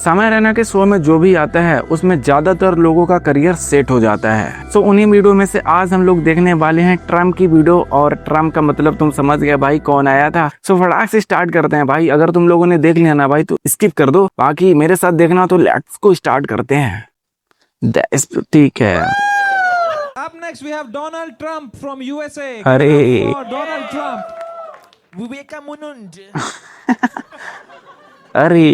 समय रैना के शो में जो भी आता है उसमें ज्यादातर लोगों का करियर सेट हो जाता है। सो उन्हीं वीडियो में से आज हम लोग देखने वाले हैं ट्रम्प की वीडियो, और ट्रम्प का मतलब तुम समझ गए भाई कौन आया था। सो फटाक से स्टार्ट करते हैं भाई। अगर तुम लोगों ने देख लिया ना भाई तो स्किप कर दो, बाकी मेरे साथ देखना, तो लेट्स को स्टार्ट करते हैं। ठीक है। Up next, we have Donald Trump from USA. अरे Give it up for Donald Trump. Vivekanand. अरे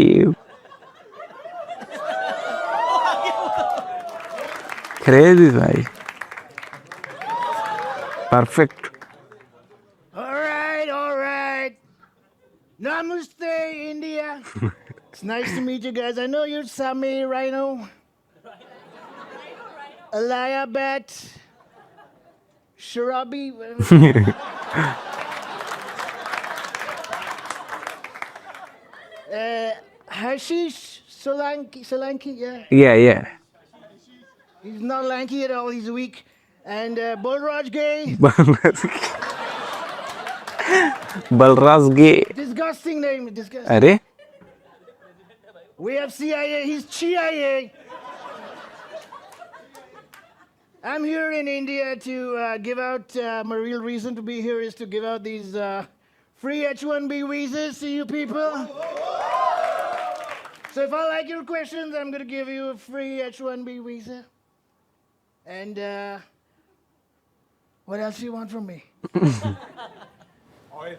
क्रेजी भाई, perfect. All right. Namaste, India. It's nice to meet you guys. I know you're Sami Rhino. Alaya Bat. Sharabi. Hashish Solanki, yeah. Yeah. He's not lanky at all, he's weak. And Bolraj Gay. Balraj gay. Disgusting name, disgusting. अरे We have CIA, he's CIA. I'm here in India to give out, my real reason to be here is to give out these free H-1B visas to you people. So if I like your questions, I'm going to give you a free H-1B visa. And what else do you want from me? Oil.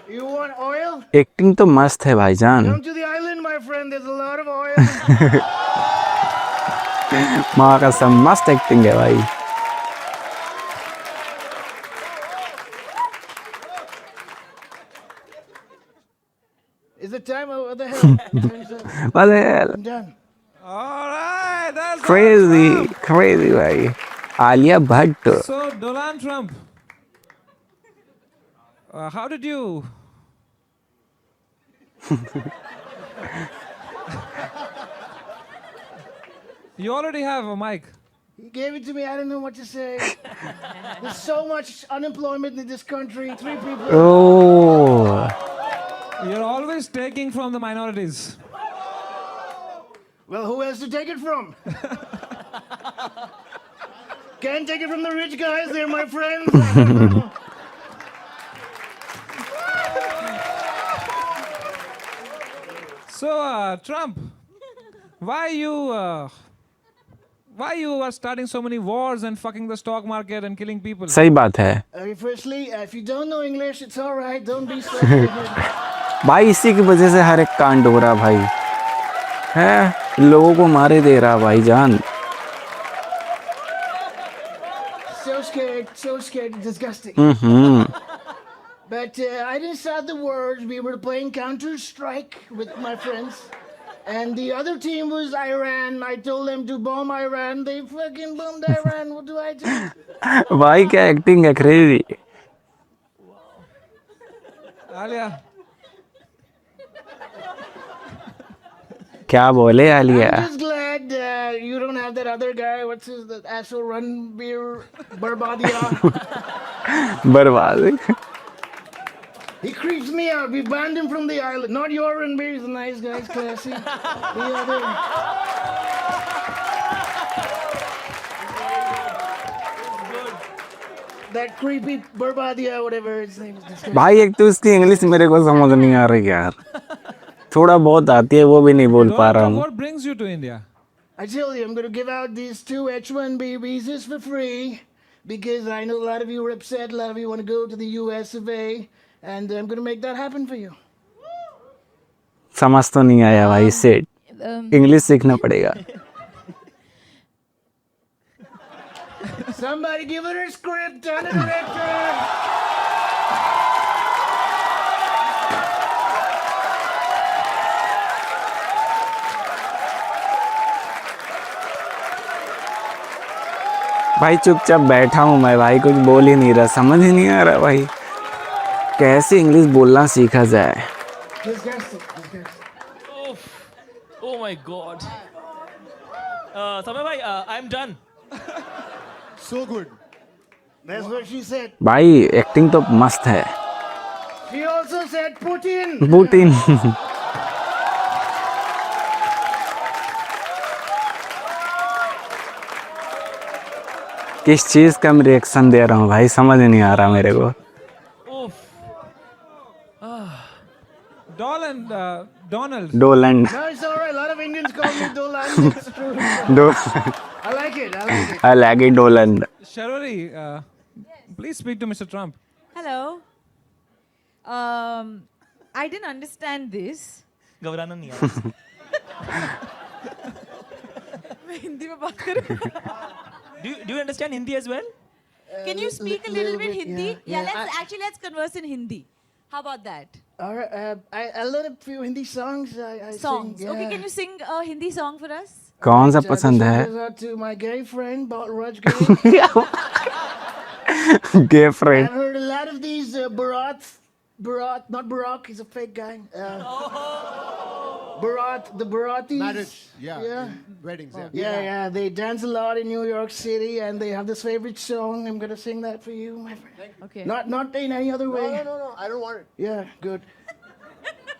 You want oil? Acting तो मस्त है भाईजान। Come to the island, my friend. There's a lot of oil. माँ का सब मस्त acting है भाई। Is it time? What the hell? I'm done. All right, that's crazy भाई। Alia Bhatt. So, Donald Trump, how did you? You already have a mic. He gave it to me. I don't know what to say. There's so much unemployment in this country. 3 people. Oh You're always taking from the minorities. Well, who else to take it from? Can't take it from the rich guys. They're my friends. So, Trump, why you are starting so many wars and fucking the stock market and killing people? सही बात है Firstly, if you don't know English, it's all right. Don't be so stupid. भाई। इसी की वजह से हर एक कांड हो रहा भाई है, लोगों को मारे दे रहा भाईजान। So scared, disgusting. But I didn't start the wars. We were playing Counter-Strike with my friends. And the other team was Iran. I told them to bomb Iran. They fucking bombed Iran. What do I do? भाई क्या acting है, crazy. Alia, क्या बोले Alia. I'm just glad you don't have that other guy. What's his that asshole Ranbir Barbadia? बर्बाद। He creeps me out. We banned him from the island. Not your Ranbir. He's a nice guy. He's classy. The other. That creepy Barbadia, whatever his name is. भाई एक तो उसकी English मेरे को समझ नहीं आ रही यार, थोड़ा बहुत आती है वो भी नहीं बोल पा Donald रहा Trump, हूँ। what brings you to India? I tell you, I'm going to give out these 2 H-1B visas for free because I know a lot of you are upset. A lot of you want to go to the US of A, and I'm going to make that happen for you. समझ तो नहीं आया भाई, से English सीखना पड़ेगा। Somebody give her a script. Tell the director. भाई चुपचाप बैठा हूँ मैं भाई, कुछ बोल ही नहीं रहा, समझ ही नहीं आ रहा भाई कैसे इंग्लिश बोलना सीखा जाए। Oh my God. Samay bhai, I'm done. So good. That's what she said. भाई एक्टिंग तो मस्त है। She also said Putin. Putin किस चीज का मैं रिएक्शन दे रहा हूँ भाई, समझ नहीं आ रहा मेरे को। Oof. Donald. Donald. डोलैंड No, it's all right. A lot of Indians call me Dolan. It's true. Do I like it. I like it. अलग डोलैंड। Sharori, please speak to Mr. Trump. Hello. I didn't understand this. घबराना नहीं है। मैं हिंदी में बात करूँ। Do you understand Hindi as well? Can you speak a little bit Hindi? yeah. Let's converse in Hindi. How about that? All right. I learned a few Hindi songs. I Songs. Sing, Okay, can you sing a Hindi song for us? कौन सा This पसंद song है? goes out to my gay friend, Balraj Gay. Gay friend. I've heard a lot of these Bharat, not Barack, he's a fake guy. Bharat, the Bharatis. Marriage, Yeah. weddings, yeah. Yeah. They dance a lot in New York City, and they have this favorite song. I'm gonna sing that for you, my friend. Okay. Not in any other way. No, I don't want it. Yeah, good.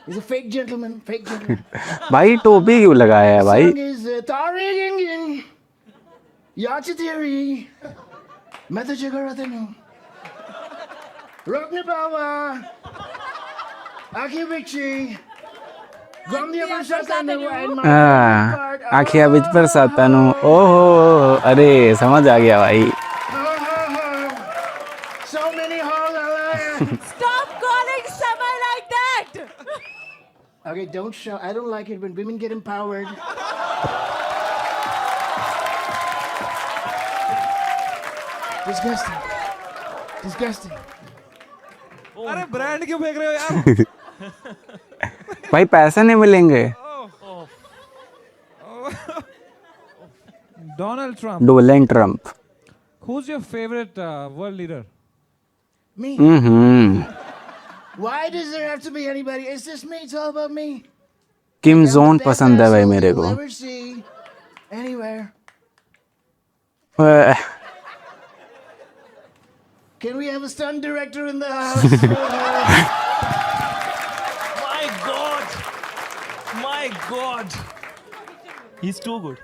He's a fake gentleman. भाई टोपी क्यों लगाया है भाई? Song is Tari Gingin Yachitiri Metajaгаратenu Rokne Bawa Akibichi Gomdia Prasatanu आखिया बिच पर सातानु। ओहो अरे समझ आ गया भाई। So many halls. Stop calling Samay like that. Okay, don't shout. I don't like it when women get empowered. Disgusting. अरे brand क्यों फेंक रहे हो यार? भाई पैसे नहीं मिलेंगे। Donald Trump. Donald Trump. Who's your favorite world leader? Me. Why does there have to be anybody? It's just me. It's all about me. Kim I'm the zone best पसंद है भाई asshole मेरे you'll को। ever see anywhere. Can we have a stunt director in the house? My God. He's too good.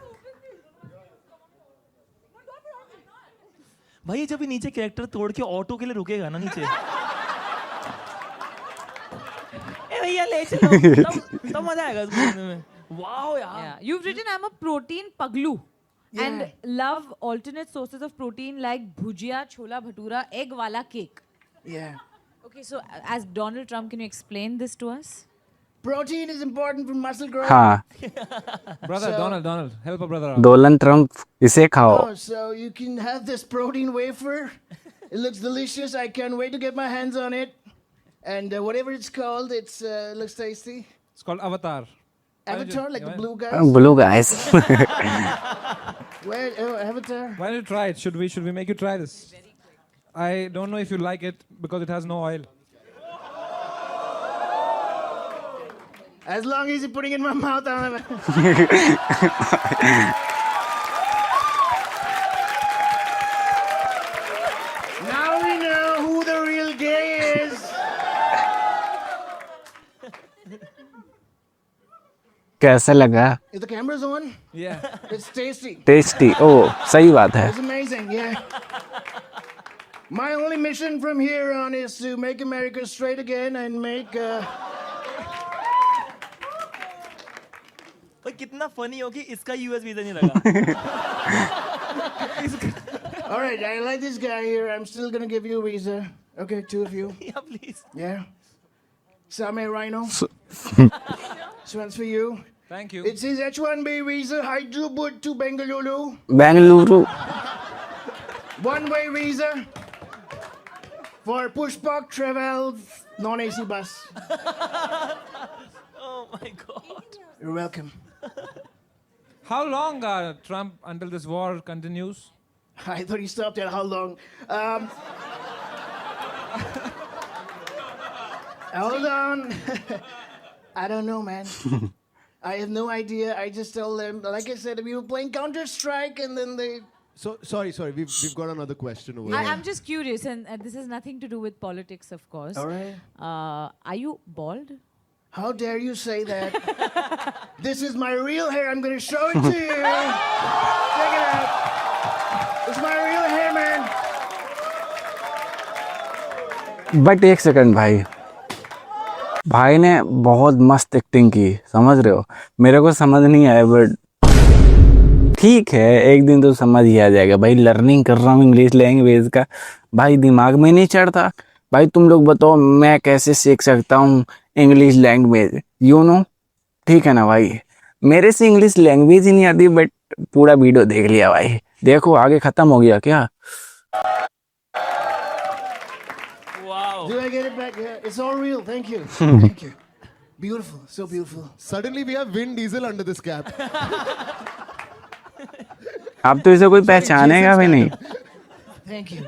भाई जब ये नीचे character तोड़ के ऑटो के लिए रुकेगा ना नीचे, ए भैया ले चलो, तब मजा आएगा इसको सुनने में। वाओ यार। Yeah. You've written I'm a protein paglu and love alternate sources of protein like bhujia, chola bhatura, egg wala cake. Yeah. Okay, so as Donald Trump, can you explain this to us? Protein is important for muscle growth. हाँ Brother, So- Donald, help a brother out. Donald Trump इसे खाओ। Oh, so you can have this protein wafer. It looks delicious. I can't wait to get my hands on it. And whatever it's called, it looks tasty. It's called Avatar. Avatar, like the blue guys. Blue guys. Where? Oh, Avatar. Why don't you try it? Should we make you try this? I don't know if you like it because it has no oil. As long as you're putting it in my mouth, I'm Now we know who the real gay is. कैसा लगा? If the camera's on, Yeah. it's tasty. Tasty. ओ सही बात है। It's amazing, yeah. My only mission from here on is to make America straight again and make. भाई कितना funny हो कि इसका यूएस वीजा नहीं लगा। All right, I like this guy here. I'm still gonna give you a visa. Okay, two of you. या please. Yeah. Same Rhino. This one's for you. Thank you. It says H1B visa, Hyderabad to Bengaluru. Bengaluru. One-way visa for Pushpak travel, non-AC bus. Oh my God. You're welcome. How long, Trump, until this war continues? I thought he stopped at how long. Hold on. I don't know, man. I have no idea. I just told them, like I said, we were playing Counter-Strike and then they... So sorry, we've got another question over here. I'm just curious, and this has nothing to do with politics, of course. All right. Are you bald? How dare you say that? This is my real hair. I'm going to show it to you. Check it out. It's my real hair, but एक second भाई, भाई ने बहुत मस्त acting की, समझ रहे हो। मेरे को समझ नहीं आया बट ठीक है, एक दिन तो समझ ही आ जाएगा भाई। लर्निंग कर रहा हूँ इंग्लिश लैंग्वेज का, भाई दिमाग में नहीं चढ़ता। भाई तुम लोग बताओ मैं कैसे सीख सकता हूँ इंग्लिश लैंग्वेज, यू नो। ठीक है ना भाई, मेरे से इंग्लिश लैंग्वेज ही नहीं आती, बट पूरा वीडियो देख लिया भाई। देखो आगे खत्म हो गया क्या। Wow Do I get it back? Yeah, it's all real. Thank you. Thank you. Beautiful. So beautiful. Suddenly we have Vin Diesel under this cap. अब तो इसे कोई पहचानेगा भी नहीं। Thank you.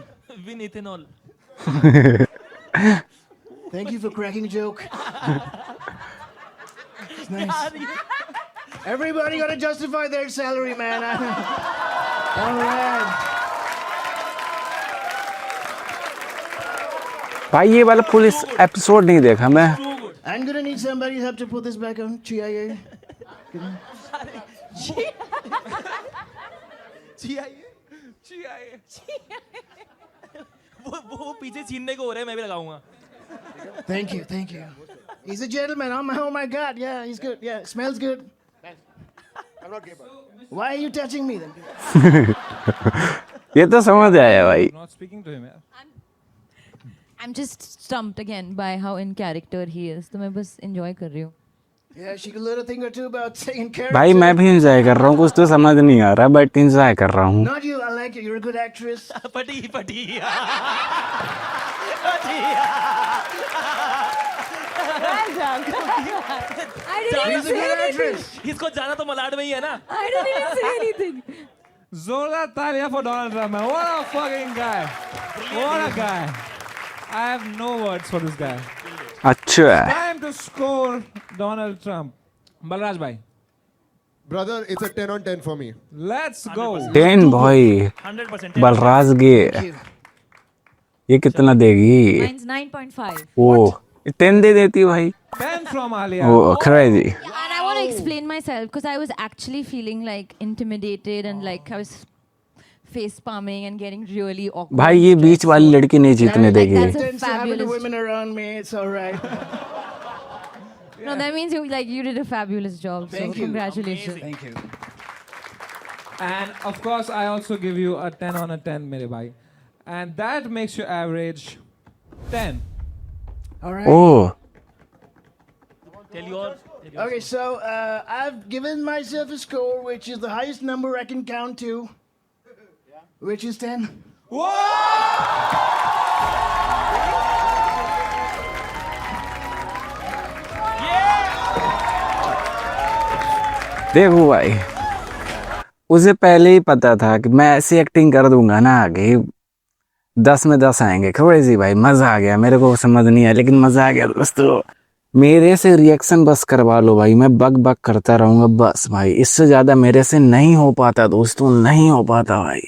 Win ethanol Thank you for cracking a joke. It's nice. Everybody got to justify their salary, man. All right. भाई ये वाला full episode नहीं देखा मैं। I'm gonna need somebody's help to put this back on. CIA. वो पीछे छीनने को हो रहा है, मैं भी लगाऊंगा। Thank you. Thank you. He's a gentleman. Oh my God. Yeah, he's good. Yeah, smells good. I'm not gay, but Why are you touching me then? ये तो समझ आया भाई। Not speaking to him. I'm just stumped again by how in character he is. तो मैं बस enjoy कर रही हूँ. Yeah, she could learn a thing or two about saying character. भाई मैं भी एंजॉय कर रहा हूँ, कुछ तो समझ नहीं आ रहा बट एंजॉय कर रहा हूँ। Not you. I like you. You're a good actress. पटी पटी I didn't She's a say good anything. actress. इसको जाना तो मलाड में ही है ना। I didn't even say anything. Zola Talia for Donald Trump, man. What a fucking guy. What a guy. I have no words for this guy. अच्छा Time to score Donald Trump. Balraj bhai, brother, it's a 10 on 10 for me. let's go. 10 भाई, 100% बलराज गे ये कितना देगी। Mine's 9.5. ओ 10 दे देती भाई। 10 from Alia. Oh crazy. And I want to explain myself because I was actually feeling like intimidated and like I was face palming and getting really awkward. भाई ये बीच वाली लड़की नहीं जीतने Like देगी। that's a Tends to happen to fabulous. women around me. It's all right. No, that means you did a fabulous job. Thank so you. congratulations. Thank you. And of course, I also give you a 10 on a 10, mere bhai. And that makes your average 10. All right. O Tell your Okay, so I've given myself a score which is the highest number I can count to, which is 10. देखो भाई, उसे पहले ही पता था कि मैं ऐसी acting कर दूंगा ना आगे 10 में 10 आएंगे। क्रेजी भाई, मजा आ गया। मेरे को समझ नहीं आया लेकिन मजा आ गया दोस्तों। मेरे से रिएक्शन बस करवा लो भाई, मैं बक बक करता रहूंगा बस भाई। इससे ज्यादा मेरे से नहीं हो पाता दोस्तों, नहीं हो पाता भाई।